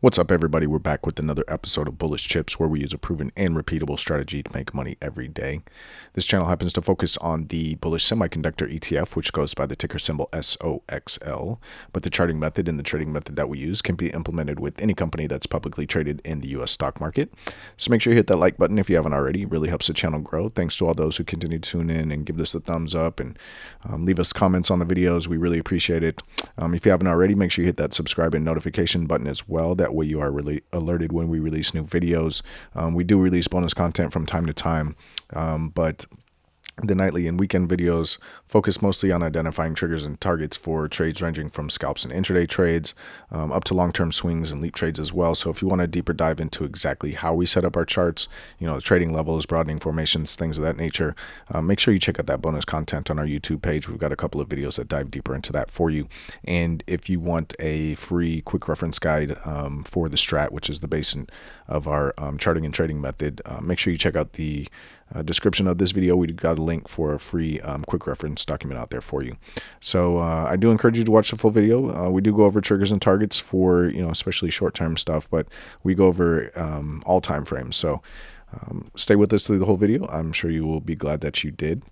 What's up, everybody? We're back with another episode of Bullish Chips, where we use a proven and repeatable strategy to make money every day. This channel happens to focus on the Bullish Semiconductor ETF, which goes by the ticker symbol SOXL, but the charting method and the trading method that we use can be implemented with any company that's publicly traded in the US stock market. So make sure you hit that like button if you haven't already. It really helps the channel grow. Thanks to all those who continue to tune in and give us a thumbs up and leave us comments on the videos. We really appreciate it. If you haven't already, make sure you hit that subscribe and notification button as well. That way you are really alerted when we release new videos. We do release bonus content from time to time, but the nightly and weekend videos focus mostly on identifying triggers and targets for trades ranging from scalps and intraday trades up to long-term swings and leap trades as well. So if you want a deeper dive into exactly how we set up our charts, the trading levels, broadening formations, things of that nature, make sure you check out that bonus content on our YouTube page. We've got a couple of videos that dive deeper into that for you. And if you want a free quick reference guide for the STRAT, which is the base of our charting and trading method, make sure you check out the description of this video. We got a link for a free quick reference document out there for you. So I do encourage you to watch the full video. We do go over triggers and targets for especially short-term stuff, but we go over all time frames. So stay with us through the whole video. I'm sure you will be glad that you did.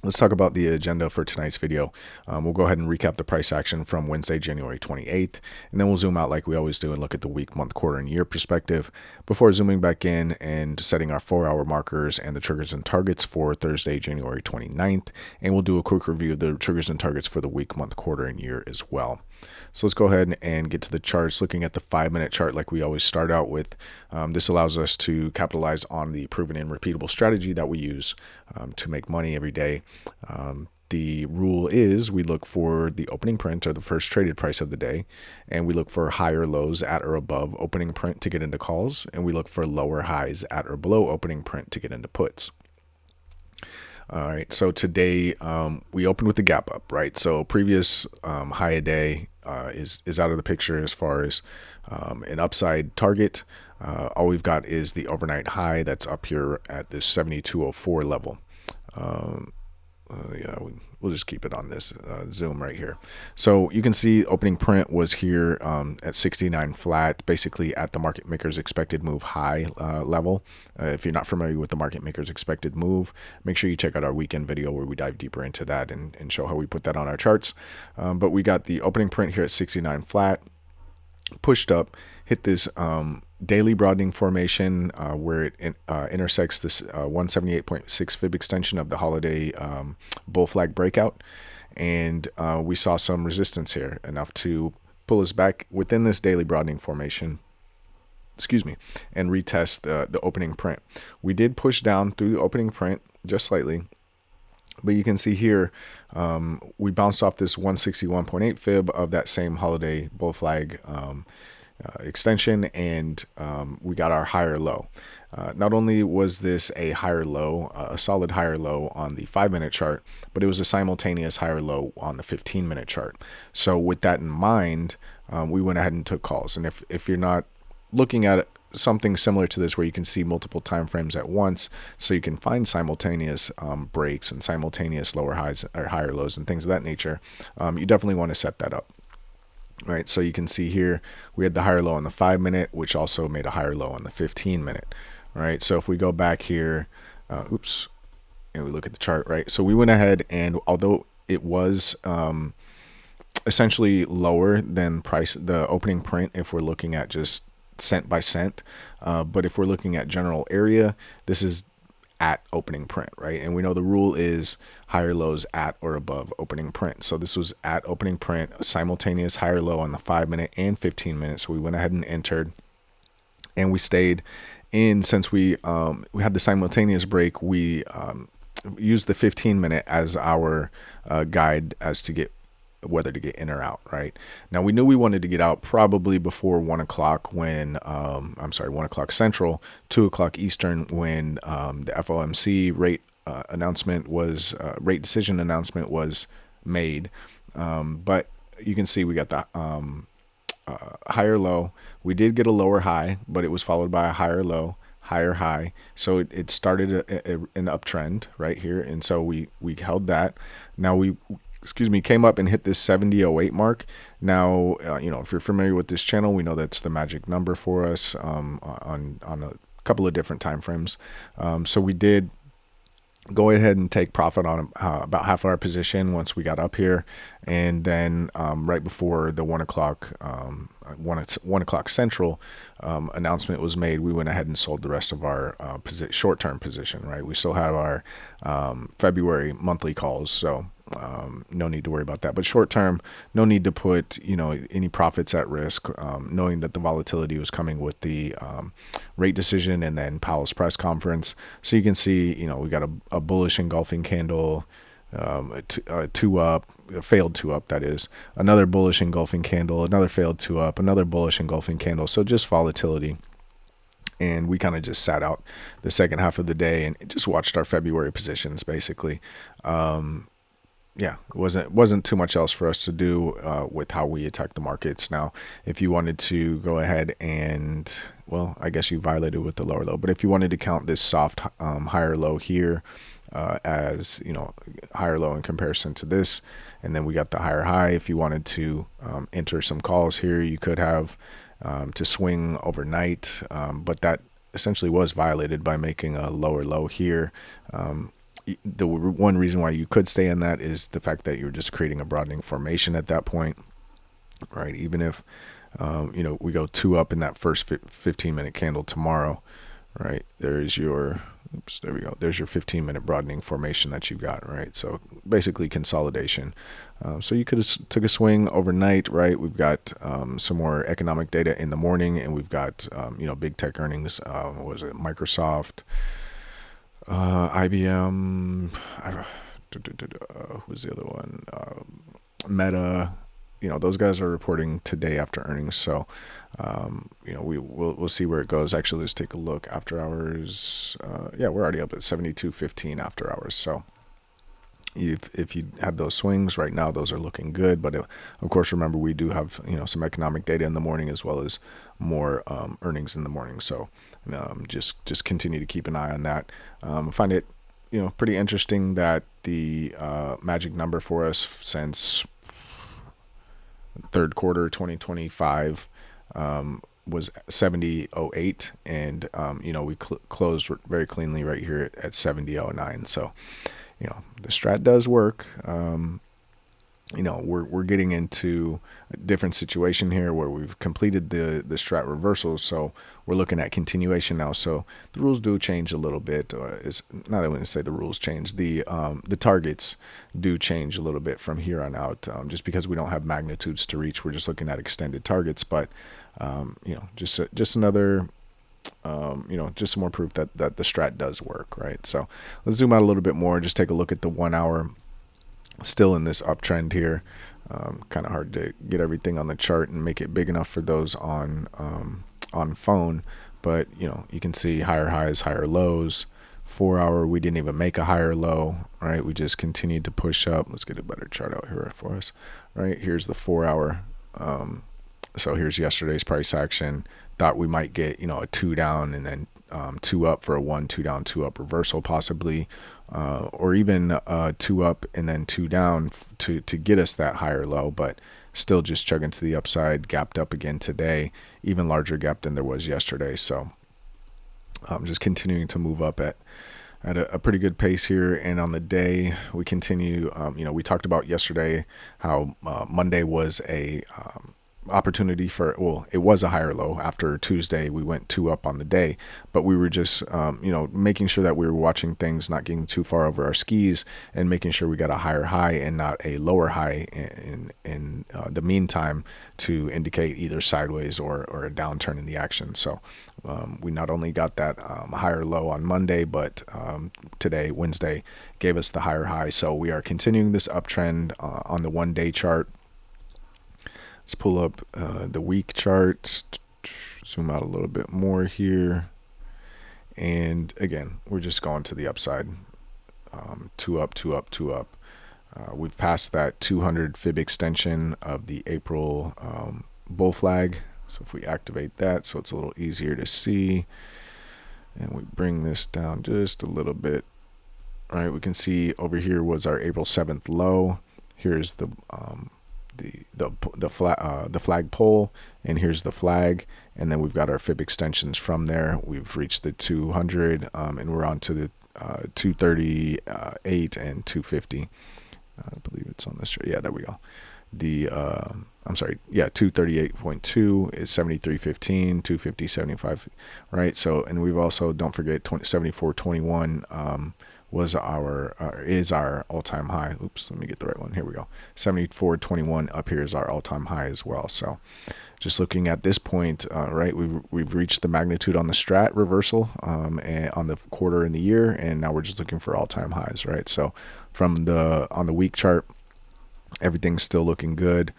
Let's talk about the agenda for tonight's video. We'll go ahead and recap the price action from Wednesday, January 28th, and then we'll zoom out like we always do and look at the week, month, quarter, and year perspective before zooming back in and setting our 4-hour markers and the triggers and targets for Thursday, January 29th, and we'll do a quick review of the triggers and targets for the week, month, quarter, and year as well. So let's go ahead and get to the charts. Looking at the 5-minute chart like we always start out with, this allows us to capitalize on the proven and repeatable strategy that we use to make money every day. The rule is we look for the opening print or the first traded price of the day, and we look for higher lows at or above opening print to get into calls, and we look for lower highs at or below opening print to get into puts. All right, so today we opened with the gap up, right? So previous high a day is out of the picture as far as an upside target. All we've got is the overnight high that's up here at this 7204 level. Yeah, we'll just keep it on this zoom right here. So you can see opening print was here at 69 flat, basically at the market maker's expected move high level. If you're not familiar with the market maker's expected move, make sure you check out our weekend video where we dive deeper into that and show how we put that on our charts. But we got the opening print here at 69 flat, pushed up, hit this daily broadening formation where it intersects this 178.6 fib extension of the holiday bull flag breakout, and we saw some resistance here, enough to pull us back within this daily broadening formation, and retest the opening print. We did push down through the opening print just slightly, but you can see here we bounced off this 161.8 fib of that same holiday bull flag extension, and we got our higher low. Not only was this a higher low, a solid higher low on the 5-minute chart, but it was a simultaneous higher low on the 15-minute chart. So with that in mind, we went ahead and took calls. And if you're not looking at something similar to this where you can see multiple time frames at once, so you can find simultaneous breaks and simultaneous lower highs or higher lows and things of that nature, you definitely want to set that up. Right, so you can see here we had the higher low on the 5-minute, which also made a higher low on the 15-minute. Right, so if we go back here, and we look at the chart, right, so we went ahead, and although it was essentially lower than the opening print if we're looking at just cent by cent, but if we're looking at general area, this is at opening print, right? And we know the rule is higher lows at or above opening print. So this was at opening print, a simultaneous higher low on the 5-minute and 15-minute. So we went ahead and entered, and we stayed in. Since we had the simultaneous break, we used the 15-minute as our guide as to get whether to get in or out. Right now, we knew we wanted to get out probably before 1 o'clock when 1 o'clock Central, 2 o'clock Eastern, when the FOMC rate announcement was rate decision announcement was made. But you can see we got the higher low. We did get a lower high, but it was followed by a higher low, higher high. So it started an uptrend right here, and so we held that. Now we excuse me, came up and hit this 70.08 mark. Now, if you're familiar with this channel, we know that's the magic number for us on a couple of different time frames. So we did go ahead and take profit on about half of our position once we got up here, and then right before the 1 o'clock 1 o'clock Central announcement was made, we went ahead and sold the rest of our short-term position. Right, we still have our February monthly calls, so no need to worry about that. But short term, no need to put any profits at risk, knowing that the volatility was coming with the rate decision and then Powell's press conference. So you can see, we got a bullish engulfing candle, a two up, a failed two up, that is, another bullish engulfing candle, another failed two up, another bullish engulfing candle. So just volatility. And we kind of just sat out the second half of the day and just watched our February positions, basically. Yeah, it wasn't too much else for us to do with how we attack the markets. Now, if you wanted to go ahead and, well, I guess you violated with the lower low, but if you wanted to count this soft higher low here as, higher low in comparison to this, and then we got the higher high, if you wanted to enter some calls here, you could have to swing overnight, but that essentially was violated by making a lower low here. The one reason why you could stay in that is the fact that you're just creating a broadening formation at that point, right? Even if, we go two up in that first 15-minute candle tomorrow, right? There's your, there we go. There's your 15-minute broadening formation that you've got, right? So basically consolidation. So you could have took a swing overnight, right? We've got some more economic data in the morning, and we've got, big tech earnings. What was it? Microsoft, IBM, who's the other one? Meta. Those guys are reporting today after earnings. So, we'll see where it goes. Actually, let's take a look. After hours, yeah, we're already up at 72.15 after hours. So, if you had those swings right now, those are looking good. But of course, remember, we do have some economic data in the morning as well as more earnings in the morning. So just continue to keep an eye on that. I find it pretty interesting that the magic number for us since third quarter 2025 was 70.08, and we closed very cleanly right here at 70.09. So the strat does work. We're getting into a different situation here where we've completed the strat reversals, so we're looking at continuation now. So the rules do change a little bit. Is not even to say the rules change. The targets do change a little bit from here on out. Just because we don't have magnitudes to reach, we're just looking at extended targets. But just another. Just some more proof that the strat does work, right? So let's zoom out a little bit more. Just take a look at the 1 hour. Still in this uptrend here. Kind of hard to get everything on the chart and make it big enough for those on phone, but you can see higher highs, higher lows. 4 hour, we didn't even make a higher low, right? We just continued to push up. Let's get a better chart out here for us, right? Here's the 4 hour. So here's yesterday's price action. Thought we might get a 2 down and then 2 up for a 1, 2 down, 2 up reversal possibly, or even 2 up and then 2 down to get us that higher low, but still just chugging to the upside. Gapped up again today, even larger gap than there was yesterday. So just continuing to move up at a pretty good pace here. And on the day, we continue. We talked about yesterday how Monday was a opportunity for, well, it was a higher low. After Tuesday, we went 2 up on the day, but we were just making sure that we were watching things, not getting too far over our skis, and making sure we got a higher high and not a lower high in the meantime to indicate either sideways or a downturn in the action. So we not only got that higher low on Monday, but today, Wednesday, gave us the higher high. So we are continuing this uptrend on the 1 day chart. Let's pull up the week chart, zoom out a little bit more here. And again, we're just going to the upside. 2 up, 2 up, 2 up. We've passed that 200 fib extension of the April bull flag. So if we activate that so it's a little easier to see, and we bring this down just a little bit, right? We can see over here was our April 7th low. here's the flag pole, and here's the flag, and then we've got our fib extensions from there. We've reached the 200, and we're on to the 238 and 250. I believe it's on this chart. Yeah, there we go. The I'm sorry, yeah, 238.2 is 73.15, 250, 75, right? So, and we've also, don't forget, 74.21 was is our all-time high. Oops, let me get the right one. Here we go. 74.21 up here is our all-time high as well. So just looking at this point, right, we've reached the magnitude on the STRAT reversal and on the quarter and the year, and now we're just looking for all-time highs, right? So from on the week chart, everything's still looking good.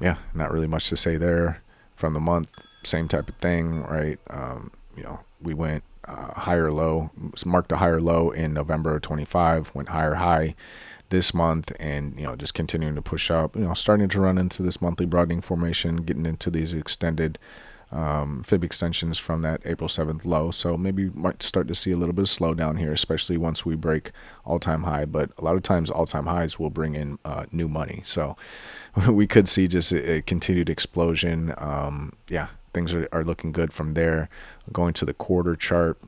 Yeah, not really much to say there. From the month, same type of thing, right? We went higher low, marked a higher low in November of 25, went higher high this month, and just continuing to push up, starting to run into this monthly broadening formation, getting into these extended fib extensions from that April 7th low. So maybe might start to see a little bit of slowdown here, especially once we break all-time high. But a lot of times all-time highs will bring in new money. So we could see just a continued explosion. Yeah, things are looking good from there. Going to the quarter chart,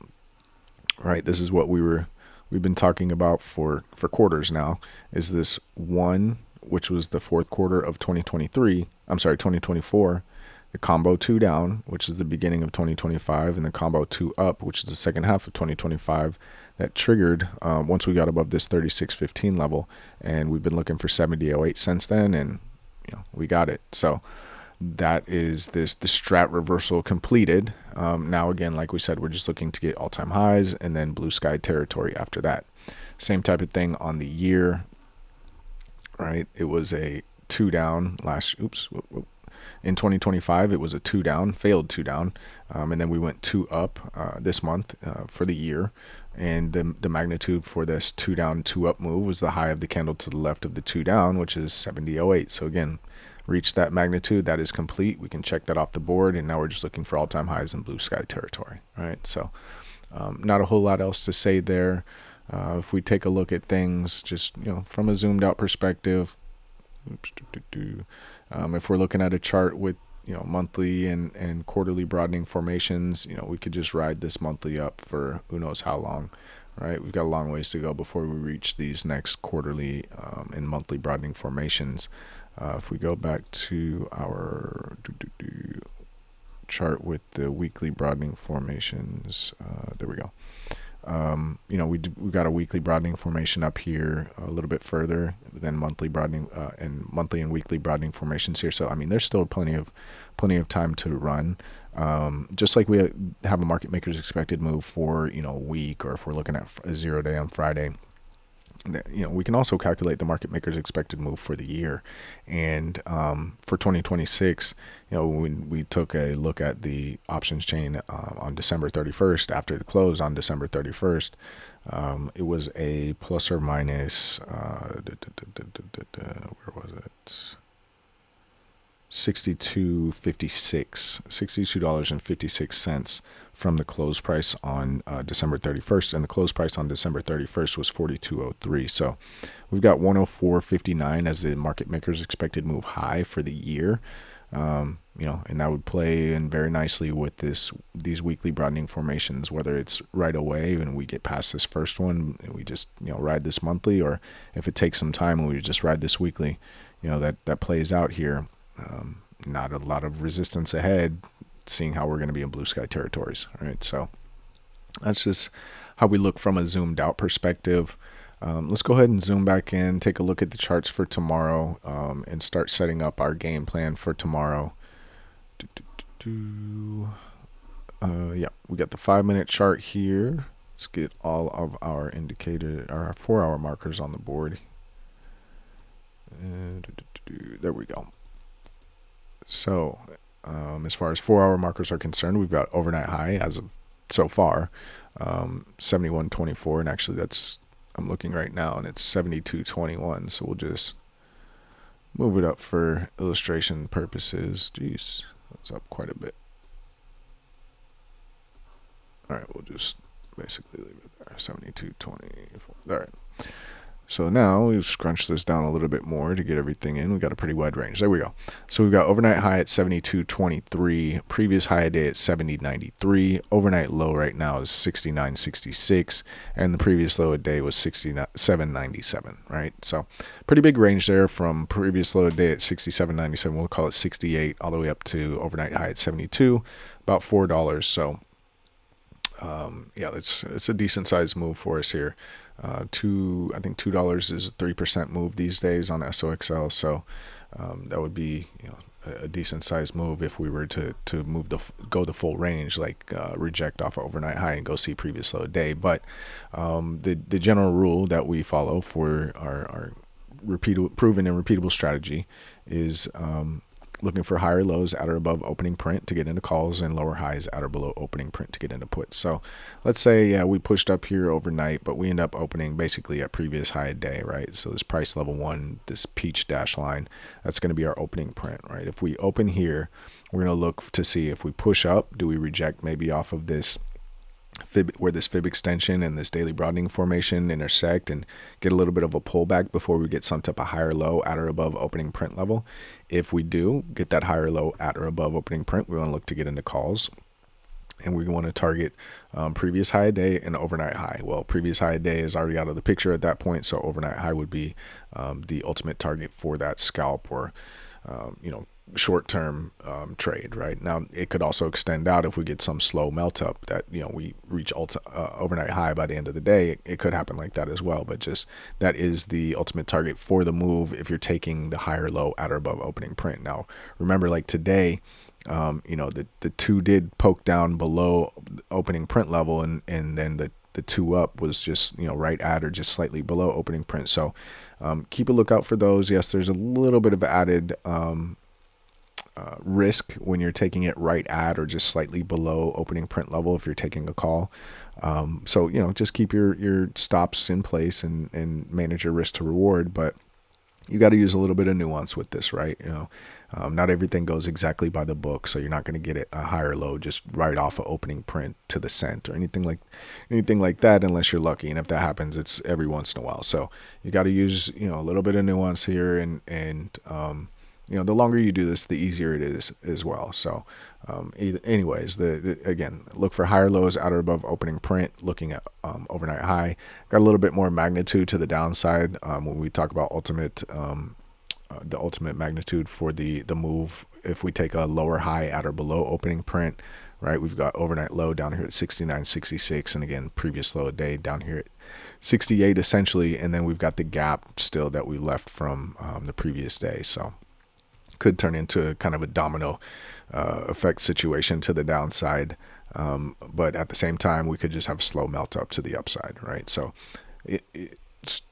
right? This is what we've been talking about for quarters now, is this one, which was the fourth quarter of 2024, the combo 2 down, which is the beginning of 2025, and the combo 2 up, which is the second half of 2025, that triggered once we got above this 36.15 level, and we've been looking for 70.08 since then, and we got it. So that is the STRAT reversal completed. Now again, like we said, we're just looking to get all-time highs and then blue sky territory after that. Same type of thing on the year, right? It was a 2 down in 2025, it was a 2 down, failed 2 down, and then we went 2 up this month for the year, and the magnitude for this 2 down, 2 up move was the high of the candle to the left of the 2 down, which is 70.08. So again, reached that magnitude. That is complete. We can check that off the board, and now we're just looking for all-time highs in blue sky territory, right? So not a whole lot else to say there. If we take a look at things just from a zoomed out perspective, if we're looking at a chart with monthly and quarterly broadening formations, we could just ride this monthly up for who knows how long, right? We've got a long ways to go before we reach these next quarterly and monthly broadening formations. If we go back to our chart with the weekly broadening formations, there we go. We got a weekly broadening formation up here a little bit further than monthly broadening and monthly and weekly broadening formations here. So I mean, there's still plenty of time to run. Just like we have a market maker's expected move for a week, or if we're looking at a 0 day on Friday, we can also calculate the market maker's expected move for the year. And for 2026, when we took a look at the options chain on December 31st, after the close on December 31st, it was a plus or minus, where was it? $62.56 from the close price on December 31st, and the close price on December 31st was 42.03. So we've got 104.59 as the market maker's expected move high for the year. And that would play in very nicely with these weekly broadening formations, whether it's right away and we get past this first one and we just ride this monthly, or if it takes some time and we just ride this weekly, that plays out here. Not a lot of resistance ahead, seeing how we're going to be in blue sky territories. All right, so that's just how we look from a zoomed out perspective. Let's go ahead and zoom back in, take a look at the charts for tomorrow, and start setting up our game plan for tomorrow. Yeah, we got the 5-minute chart here. Let's get all of our our 4-hour markers on the board. There we go. So as far as 4-hour markers are concerned, we've got overnight high as of so far, 71.24, and actually I'm looking right now and it's 72.21. So we'll just move it up for illustration purposes. Jeez, that's up quite a bit. All right, we'll just basically leave it there. 72.24. All right. So now we scrunch this down a little bit more to get everything in. We got a pretty wide range. There we go. So we've got overnight high at 72.23, previous high of day at 70.93, overnight low right now is 69.66, and the previous low of day was 67.97, right? So pretty big range there from previous low of day at 67.97, we'll call it 68, all the way up to overnight high at 72, about $4. So yeah, it's a decent sized move for us here. I think $2 is a 3% move these days on SOXL, so that would be a decent sized move if we were to move go the full range, like reject off of overnight high and go see previous low day. But the general rule that we follow for our proven and repeatable strategy is looking for higher lows at or above opening print to get into calls, and lower highs at or below opening print to get into puts. So let's say we pushed up here overnight, but we end up opening basically at previous high day, right? So this price level 1, this peach dash line, that's going to be our opening print, right? If we open here, we're going to look to see if we push up, do we reject maybe off of this fib, where this fib extension and this daily broadening formation intersect, and get a little bit of a pullback before we get some type of higher low at or above opening print level. If we do get that higher low at or above opening print, we want to look to get into calls, and we want to target previous high day and overnight high. Well, previous high day is already out of the picture at that point, so overnight high would be the ultimate target for that scalp or short-term trade. Right now, it could also extend out if we get some slow melt up that we reach overnight high by the end of the day. It could happen like that as well, but just that is the ultimate target for the move if you're taking the higher low at or above opening print. Now remember, like today, the 2 did poke down below opening print level, and then the 2 up was just right at or just slightly below opening print. So keep a lookout for those. Yes, there's a little bit of added risk when you're taking it right at or just slightly below opening print level if you're taking a call. So just keep your stops in place and manage your risk to reward, but you got to use a little bit of nuance with this, right? Not everything goes exactly by the book, so you're not going to get it a higher low just right off of opening print to the cent or anything like that, unless you're lucky. And if that happens, it's every once in a while. So you got to use a little bit of nuance here, and the longer you do this, the easier it is as well. So anyways, again, look for higher lows at or above opening print, looking at overnight high. Got a little bit more magnitude to the downside when we talk about the ultimate magnitude for the move. If we take a lower high at or below opening print, right, we've got overnight low down here at 69.66, and again, previous low a day down here at 68 essentially, and then we've got the gap still that we left from the previous day. So could turn into kind of a domino effect situation to the downside, but at the same time we could just have a slow melt up to the upside, right? So it's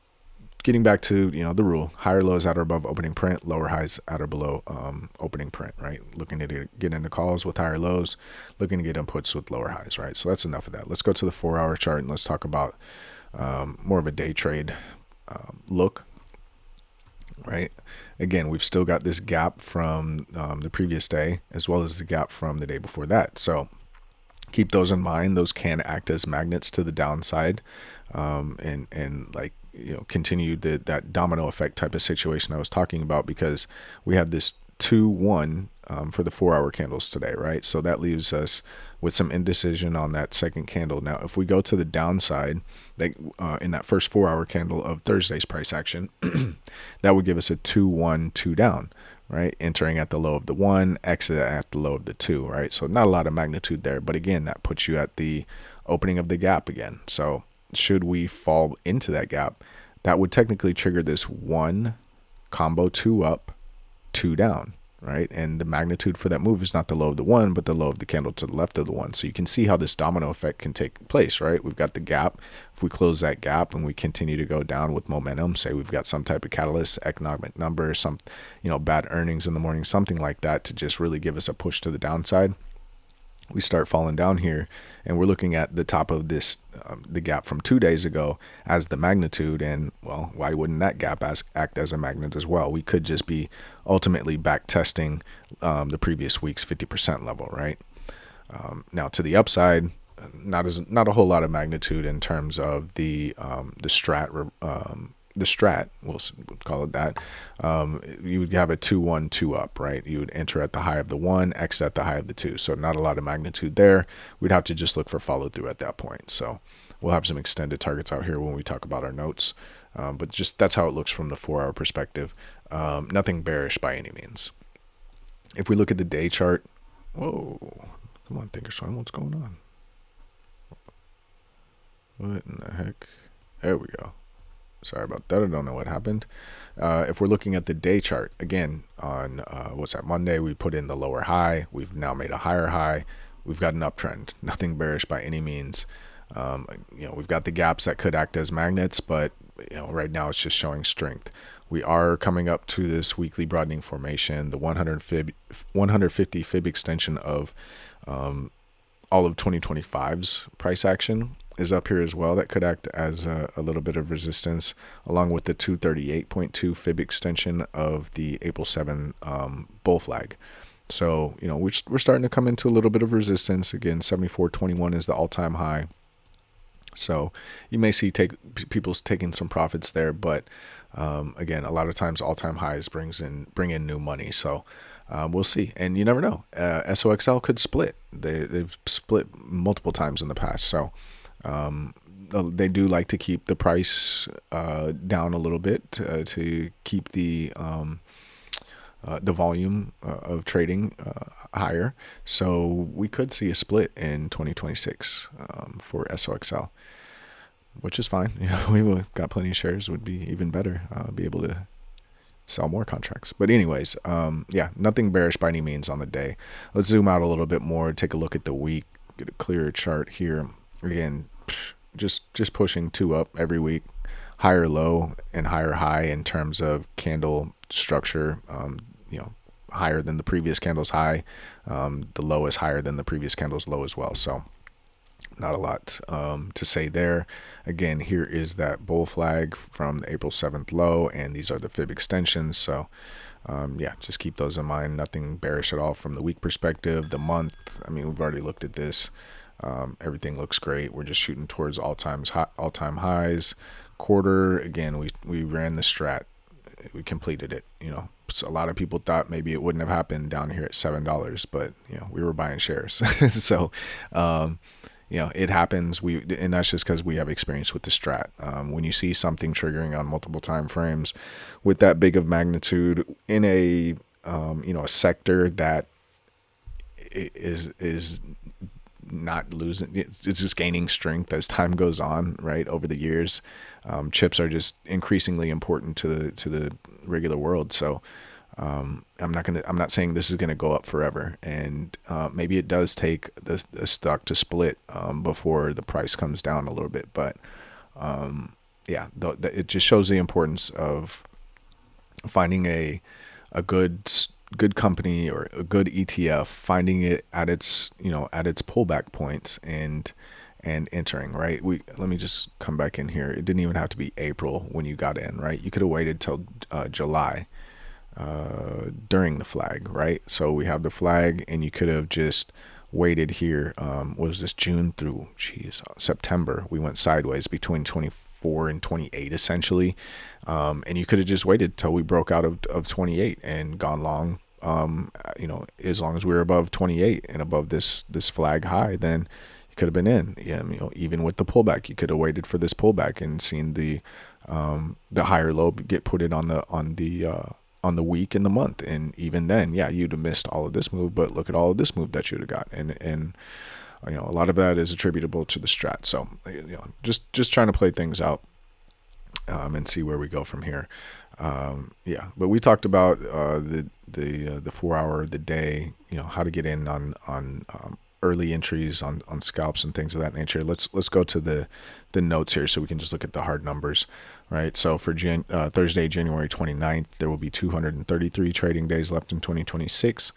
getting back to the rule: higher lows at or above opening print, lower highs at or below opening print, right? Looking to get into calls with higher lows, looking to get inputs with lower highs, right? So that's enough of that. Let's go to the 4-hour chart and let's talk about more of a day trade look. Right. Again, we've still got this gap from the previous day as well as the gap from the day before that. So keep those in mind. Those can act as magnets to the downside, and continue that domino effect type of situation I was talking about, because we have this 2-1 for the 4-hour candles today, right? So that leaves us with some indecision on that second candle. Now, if we go to the downside, in that first 4-hour candle of Thursday's price action, that would give us a 2-1, 2 down, right? Entering at the low of the 1, exit at the low of the 2, right? So not a lot of magnitude there, but again, that puts you at the opening of the gap again. So should we fall into that gap, that would technically trigger this 1 combo, 2 up, 2 down, right? And the magnitude for that move is not the low of the 1, but the low of the candle to the left of the 1. So you can see how this domino effect can take place, right? We've got the gap. If we close that gap and we continue to go down with momentum, say we've got some type of catalyst, economic number, some bad earnings in the morning, something like that, to just really give us a push to the downside, we start falling down here, and we're looking at the top of this, the gap from 2 days ago as the magnitude. And well, why wouldn't that gap act as a magnet as well? We could just be ultimately back testing the previous week's 50% level, right? Now to the upside, not a whole lot of magnitude in terms of the STRAT STRAT, we'll call it that, you would have a 2-1, 2 up, right? You would enter at the high of the 1, exit at the high of the 2. So not a lot of magnitude there. We'd have to just look for follow through at that point. So we'll have some extended targets out here when we talk about our notes. But just that's how it looks from the 4-hour perspective. Nothing bearish by any means. If we look at the day chart, whoa, come on, Thinkorswim, what's going on? What in the heck? There we go. Sorry about that. I don't know what happened. If we're looking at the day chart, again, on what's that, Monday, we put in the lower high. We've now made a higher high. We've got an uptrend. Nothing bearish by any means. We've got the gaps that could act as magnets, but right now it's just showing strength. We are coming up to this weekly broadening formation, the 150 fib extension of all of 2025's price action is up here as well. That could act as a little bit of resistance, along with the 238.2 fib extension of the April 7 bull flag. So, we're starting to come into a little bit of resistance. Again, 74.21 is the all-time high. So you may see people taking some profits there, but again, a lot of times all-time highs bring in new money. So we'll see, and you never know. SOXL could split. They've split multiple times in the past. So they do like to keep the price down a little bit to keep the volume of trading higher. So we could see a split in 2026 for SOXL, which is fine. We've got plenty of shares. Would be even better. Be able to sell more contracts. But anyways, nothing bearish by any means on the day. Let's zoom out a little bit more. Take a look at the week. Get a clearer chart here. Again, just pushing 2 up every week. Higher low and higher high in terms of candle structure. Higher than the previous candle's high. The low is higher than the previous candle's low as well. So not a lot to say there. Again, here is that bull flag from the April 7th low, and these are the fib extensions. So just keep those in mind. Nothing bearish at all from the week perspective. The month, we've already looked at this. Everything looks great. We're just shooting towards all-time highs. Quarter, again, we ran the STRAT. We completed it. So a lot of people thought maybe it wouldn't have happened down here at $7, but we were buying shares. So it happens. And that's just because we have experience with the STRAT. When you see something triggering on multiple time frames with that big of magnitude in a a sector that is not losing, it's just gaining strength as time goes on, right? Over the years, chips are just increasingly important to the regular world. So I'm not saying this is gonna go up forever, and maybe it does take the stock to split before the price comes down a little bit. But it just shows the importance of finding a good company or a good ETF, finding it at its pullback points and entering, right? Let me just come back in here. It didn't even have to be April when you got in, right? You could have waited till July during the flag, right? So we have the flag, and you could have just waited here. What was this, June through September? We went sideways between 24 and 28 essentially, and you could have just waited till we broke out of 28 and gone long. As long as we were above 28 and above this flag high, then you could have been in. Even with the pullback, you could have waited for this pullback and seen the higher low get put in on the week and the month, and even then, you'd have missed all of this move. But look at all of this move that you'd have got, and a lot of that is attributable to the STRAT. So just trying to play things out and see where we go from here. But we talked about the 4 hour, the day, how to get in on early entries on scalps and things of that nature. Let's go to the notes here so we can just look at the hard numbers, right? So for Thursday, January 29th, there will be 233 trading days left in 2026.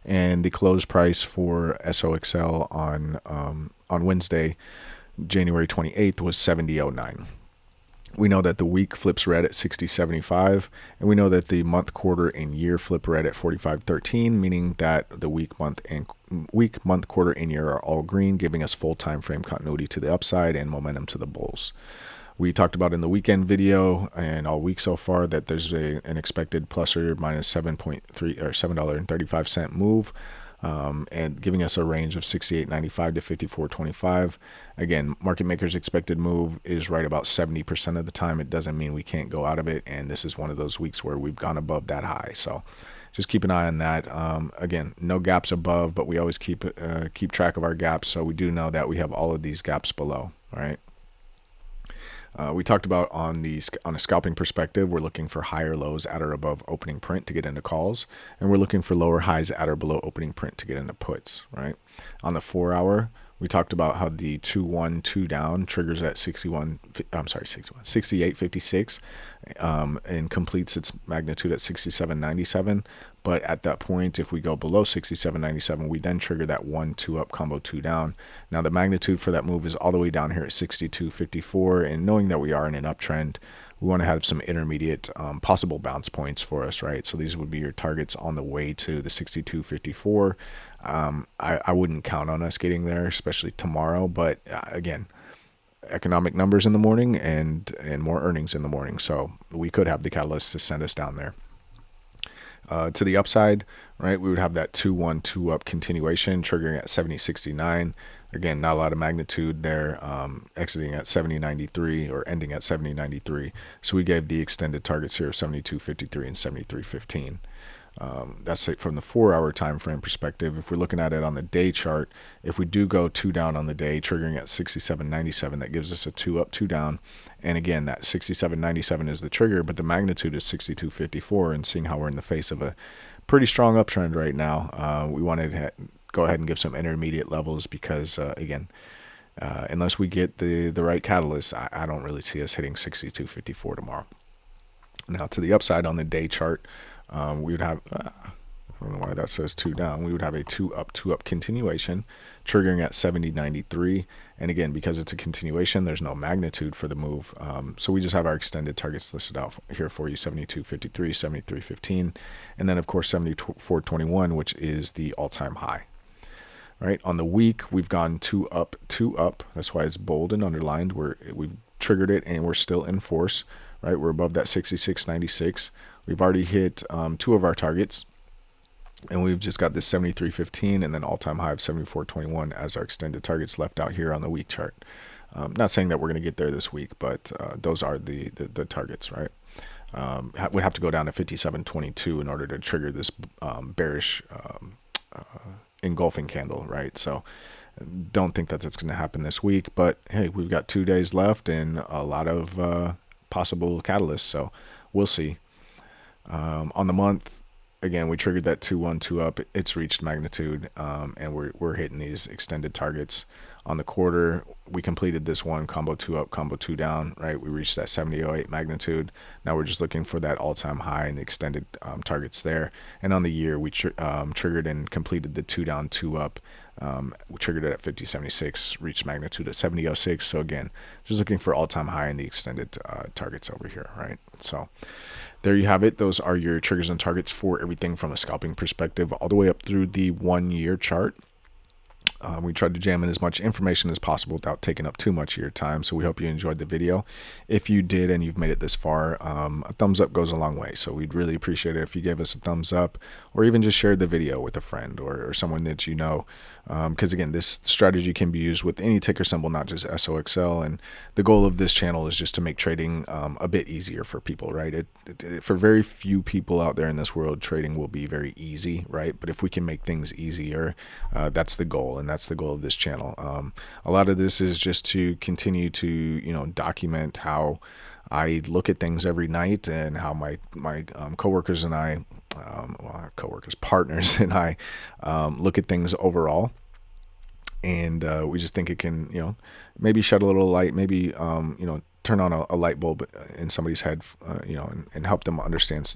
And the close price for SOXL on Wednesday, January 28th, was 70.09. We know that the week flips red at 60.75, and we know that the month, quarter, and year flip red at 45.13, meaning that the week, month, quarter, and year are all green, giving us full time frame continuity to the upside and momentum to the bulls. We talked about in the weekend video and all week so far that there's an expected plus or minus 7.3 or $7.35 move. And giving us a range of 68.95 to 54.25. Again, market makers' expected move is right about 70% of the time. It doesn't mean we can't go out of it, and this is one of those weeks where we've gone above that high. So just keep an eye on that. Again, no gaps above, but we always keep track of our gaps, so we do know that we have all of these gaps below. All right. We talked about on a scalping perspective, we're looking for higher lows at or above opening print to get into calls, and we're looking for lower highs at or below opening print to get into puts, right? On the 4 hour, we talked about how the 2-1, 2 down triggers at 68.56 and completes its magnitude at 67.97. But at that point, if we go below 67.97, we then trigger that 1-2 up combo 2 down. Now the magnitude for that move is all the way down here at 62.54, and knowing that we are in an uptrend, we want to have some intermediate possible bounce points for us, right? So these would be your targets on the way to the 62.54. I wouldn't count on us getting there, especially tomorrow. But again, economic numbers in the morning and more earnings in the morning. So we could have the catalyst to send us down there. To the upside, right, we would have that 2-1, 2 up continuation triggering at 70.69. Again, not a lot of magnitude there, exiting at 70.93 or ending at 70.93. So we gave the extended targets here of 72.53 and 73.15. That's it from the 4 hour time frame perspective. If we're looking at it on the day chart, if we do go 2 down on the day, triggering at 67.97, that gives us a 2 up, 2 down. And again, that 67.97 is the trigger, but the magnitude is 62.54. And seeing how we're in the face of a pretty strong uptrend right now, we wanted to go ahead and give some intermediate levels because, again, unless we get the right catalyst, I don't really see us hitting 62.54 tomorrow. Now to the upside on the day chart, we would have, I don't know why that says 2 down. We would have a 2 up, 2 up continuation triggering at 70.93. And again, because it's a continuation, there's no magnitude for the move. So we just have our extended targets listed out here for you, 72.53, 73.15, and then of course 74.21, which is the all-time high. Right, on the week, we've gone 2 up, 2 up. That's why it's bold and underlined. We've triggered it and we're still in force. Right, we're above that 66.96. We've already hit 2 of our targets, and we've just got this 73.15 and then all-time high of 74.21 as our extended targets left out here on the week chart. Not saying that we're going to get there this week, but those are the targets, right? We'd have to go down to 57.22 in order to trigger this bearish engulfing candle, right? So don't think that that's going to happen this week, but hey, we've got 2 days left and a lot of possible catalysts, so we'll see. On the month, again, we triggered that 2-1, 2 up. It's reached magnitude, and we're hitting these extended targets. On the quarter, we completed this one combo 2 up, combo 2 down, right? We reached that 70.08 magnitude. Now we're just looking for that all-time high and the extended targets there. And on the year, we triggered and completed the 2 down, 2 up. We triggered it at 50.76, reached magnitude at 70.06. So again, just looking for all-time high and the extended targets over here, right? So there you have it. Those are your triggers and targets for everything from a scalping perspective all the way up through the 1 year chart. We tried to jam in as much information as possible without taking up too much of your time, so we hope you enjoyed the video. If you did and you've made it this far, a thumbs up goes a long way, so we'd really appreciate it if you gave us a thumbs up or even just shared the video with a friend or someone that you know, because again, this strategy can be used with any ticker symbol, not just SOXL, and the goal of this channel is just to make trading a bit easier for people, right? For very few people out there in this world, trading will be very easy, right? But if we can make things easier, that's the goal, and that's the goal of this channel. A lot of this is just to continue to, document how I look at things every night and how my coworkers and I, partners and I look at things overall. And we just think it can, maybe shed a little light, maybe, turn on a light bulb in somebody's head, and help them understand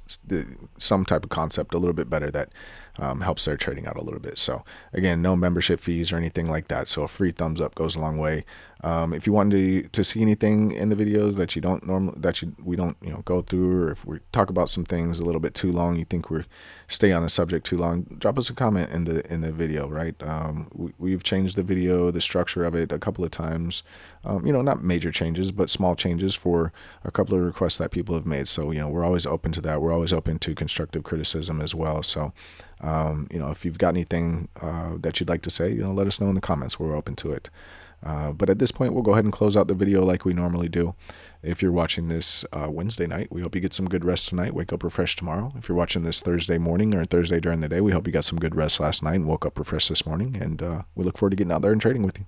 some type of concept a little bit better that helps their trading out a little bit. So again, no membership fees or anything like that. So a free thumbs up goes a long way. If you want to see anything in the videos that you don't normally, we don't go through, or if we talk about some things a little bit too long, you think we're stay on a subject too long, drop us a comment in the video, right? We've changed the video, the structure of it a couple of times. Not major changes, but small changes for a couple of requests that people have made. So we're always open to that. We're always open to constructive criticism as well. So if you've got anything that you'd like to say, let us know in the comments. We're open to it. But at this point, we'll go ahead and close out the video like we normally do. If you're watching this Wednesday night, we hope you get some good rest tonight. Wake up refreshed tomorrow. If you're watching this Thursday morning or Thursday during the day, we hope you got some good rest last night and woke up refreshed this morning. And we look forward to getting out there and trading with you.